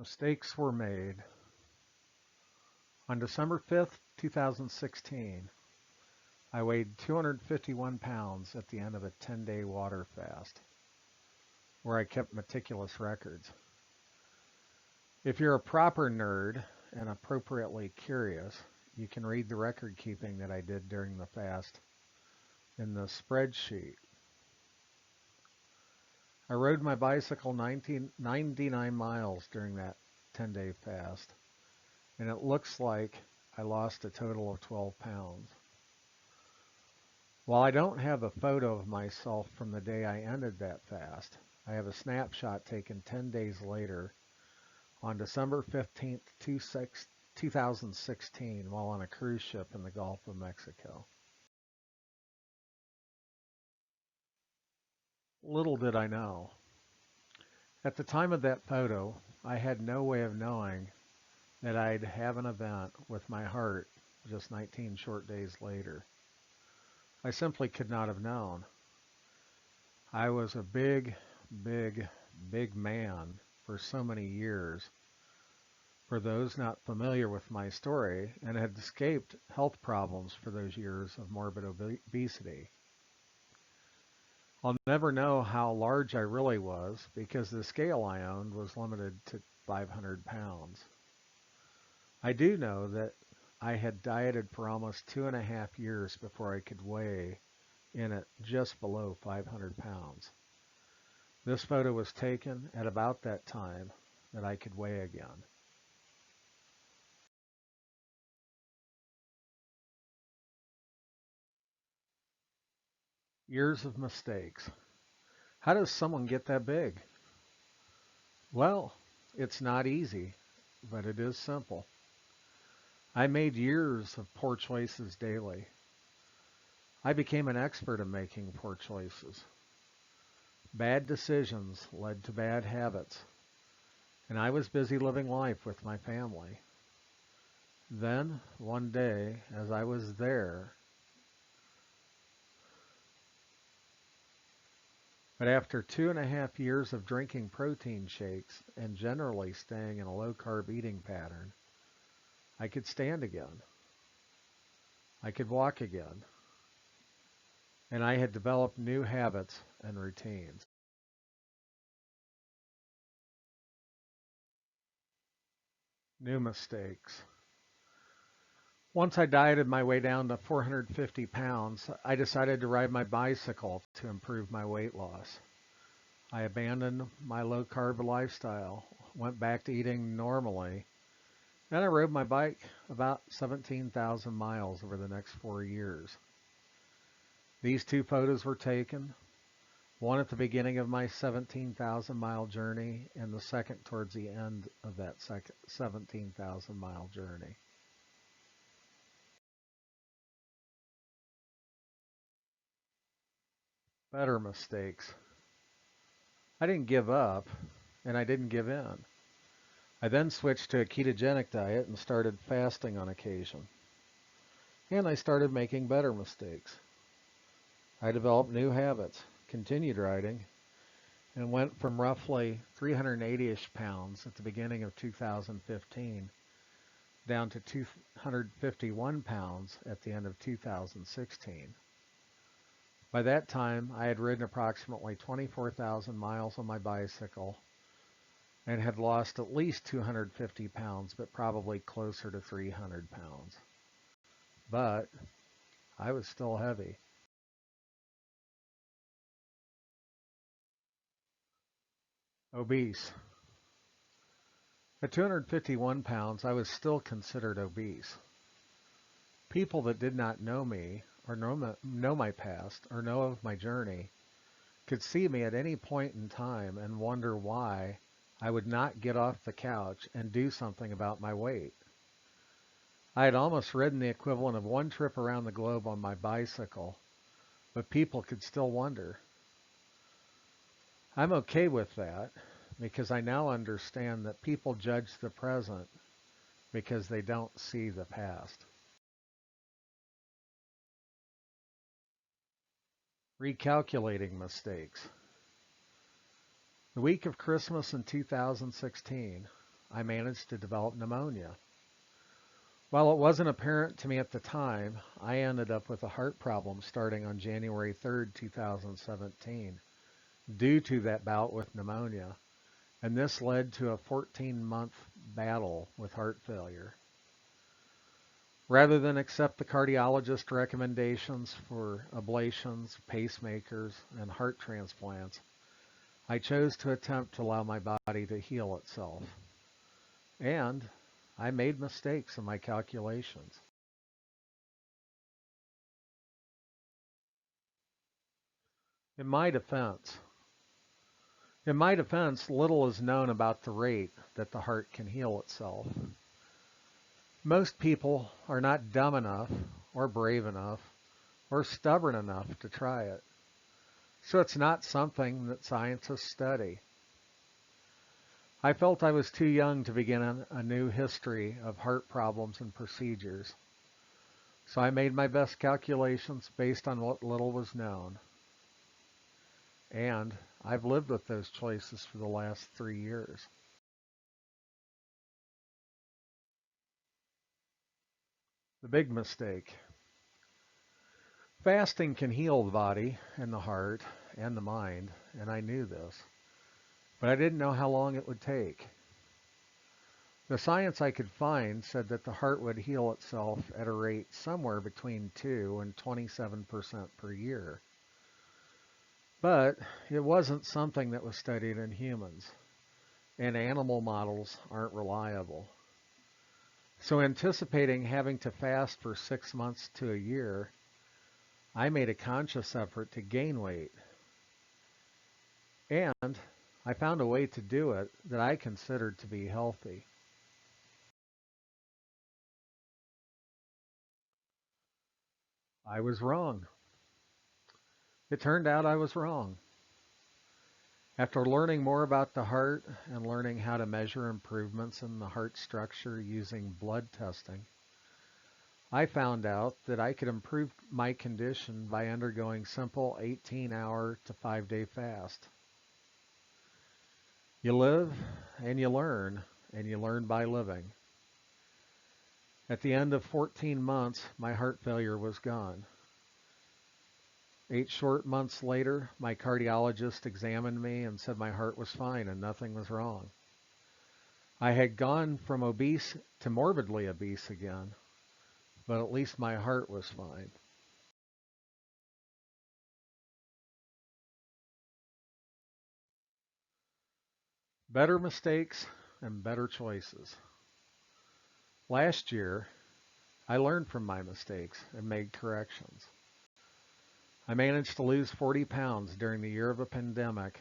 Mistakes were made. On December 5th, 2016, I weighed 251 pounds at the end of a 10-day water fast, where I kept meticulous records. If you're a proper nerd and appropriately curious, you can read the record keeping that I did during the fast in the spreadsheet. I rode my bicycle 99 miles during that 10-day fast, and it looks like I lost a total of 12 pounds. While I don't have a photo of myself from the day I ended that fast, I have a snapshot taken 10 days later on December 15th, 2016, while on a cruise ship in the Gulf of Mexico. Little did I know. At the time of that photo, I had no way of knowing that I'd have an event with my heart just 19 short days later. I simply could not have known. I was a big, big, big man for so many years. For those not familiar with my story, and had escaped health problems for those years of morbid obesity. I'll never know how large I really was because the scale I owned was limited to 500 pounds. I do know that I had dieted for almost 2.5 years before I could weigh in at just below 500 pounds. This photo was taken at about that time that I could weigh again. Years of mistakes. How does someone get that big? Well, it's not easy, but it is simple. I made years of poor choices daily. I became an expert at making poor choices. Bad decisions led to bad habits, and I was busy living life with my family. Then, one day, as I was there, but after 2.5 years of drinking protein shakes and generally staying in a low-carb eating pattern, I could stand again. I could walk again. And I had developed new habits and routines. New mistakes. Once I dieted my way down to 450 pounds, I decided to ride my bicycle to improve my weight loss. I abandoned my low-carb lifestyle, went back to eating normally, and I rode my bike about 17,000 miles over the next 4 years. These two photos were taken, one at the beginning of my 17,000 mile journey and the second towards the end of that 17,000 mile journey. Better mistakes. I didn't give up, and I didn't give in. I then switched to a ketogenic diet and started fasting on occasion. And I started making better mistakes. I developed new habits, continued riding, and went from roughly 380-ish pounds at the beginning of 2015 down to 251 pounds at the end of 2016. By that time, I had ridden approximately 24,000 miles on my bicycle and had lost at least 250 pounds, but probably closer to 300 pounds. But I was still heavy. Obese. At 251 pounds, I was still considered obese. People that did not know me or know my past or know of my journey could see me at any point in time and wonder why I would not get off the couch and do something about my weight. I had almost ridden the equivalent of one trip around the globe on my bicycle, but people could still wonder. I'm okay with that because I now understand that people judge the present because they don't see the past. Recalculating mistakes. The week of Christmas in 2016, I managed to develop pneumonia. While it wasn't apparent to me at the time, I ended up with a heart problem starting on January 3rd, 2017, due to that bout with pneumonia, and this led to a 14-month battle with heart failure. Rather than accept the cardiologist recommendations for ablations, pacemakers, and heart transplants, I chose to attempt to allow my body to heal itself. And I made mistakes in my calculations. In my defense, little is known about the rate that the heart can heal itself. Most people are not dumb enough, or brave enough, or stubborn enough to try it. So it's not something that scientists study. I felt I was too young to begin a new history of heart problems and procedures. So I made my best calculations based on what little was known. And I've lived with those choices for the last 3 years. The big mistake. Fasting can heal the body and the heart and the mind, and I knew this. But I didn't know how long it would take. The science I could find said that the heart would heal itself at a rate somewhere between 2 and 27% per year. But it wasn't something that was studied in humans, and animal models aren't reliable. So anticipating having to fast for 6 months to a year, I made a conscious effort to gain weight. And I found a way to do it that I considered to be healthy. I was wrong. It turned out I was wrong. After learning more about the heart and learning how to measure improvements in the heart structure using blood testing, I found out that I could improve my condition by undergoing simple 18-hour to 5-day fast. You live and you learn by living. At the end of 14 months, my heart failure was gone. 8 short months later, my cardiologist examined me and said my heart was fine and nothing was wrong. I had gone from obese to morbidly obese again, but at least my heart was fine. Better mistakes and better choices. Last year, I learned from my mistakes and made corrections. I managed to lose 40 pounds during the year of a pandemic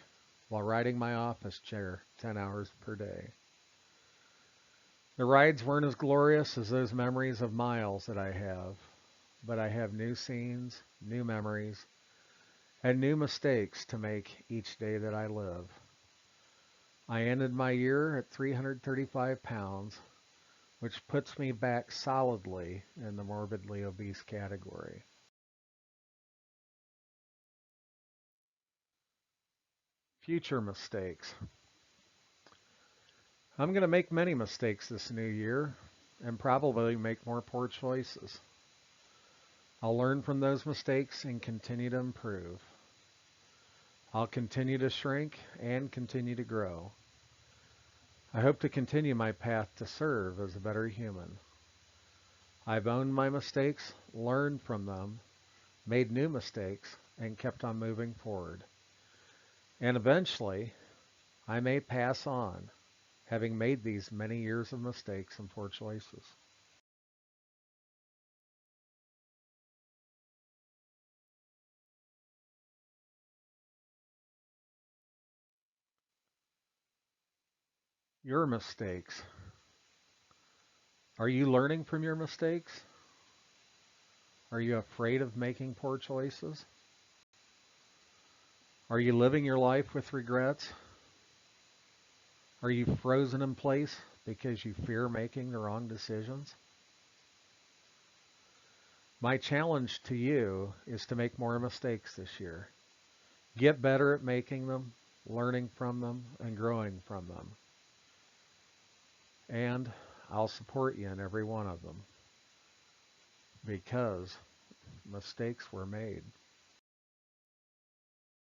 while riding my office chair 10 hours per day. The rides weren't as glorious as those memories of miles that I have, but I have new scenes, new memories, and new mistakes to make each day that I live. I ended my year at 335 pounds, which puts me back solidly in the morbidly obese category. Future mistakes. I'm going to make many mistakes this new year and probably make more poor choices. I'll learn from those mistakes and continue to improve. I'll continue to shrink and continue to grow. I hope to continue my path to serve as a better human. I've owned my mistakes, learned from them, made new mistakes, and kept on moving forward. And eventually, I may pass on, having made these many years of mistakes and poor choices. Your mistakes. Are you learning from your mistakes? Are you afraid of making poor choices? Are you living your life with regrets? Are you frozen in place because you fear making the wrong decisions? My challenge to you is to make more mistakes this year. Get better at making them, learning from them, and growing from them. And I'll support you in every one of them because mistakes were made.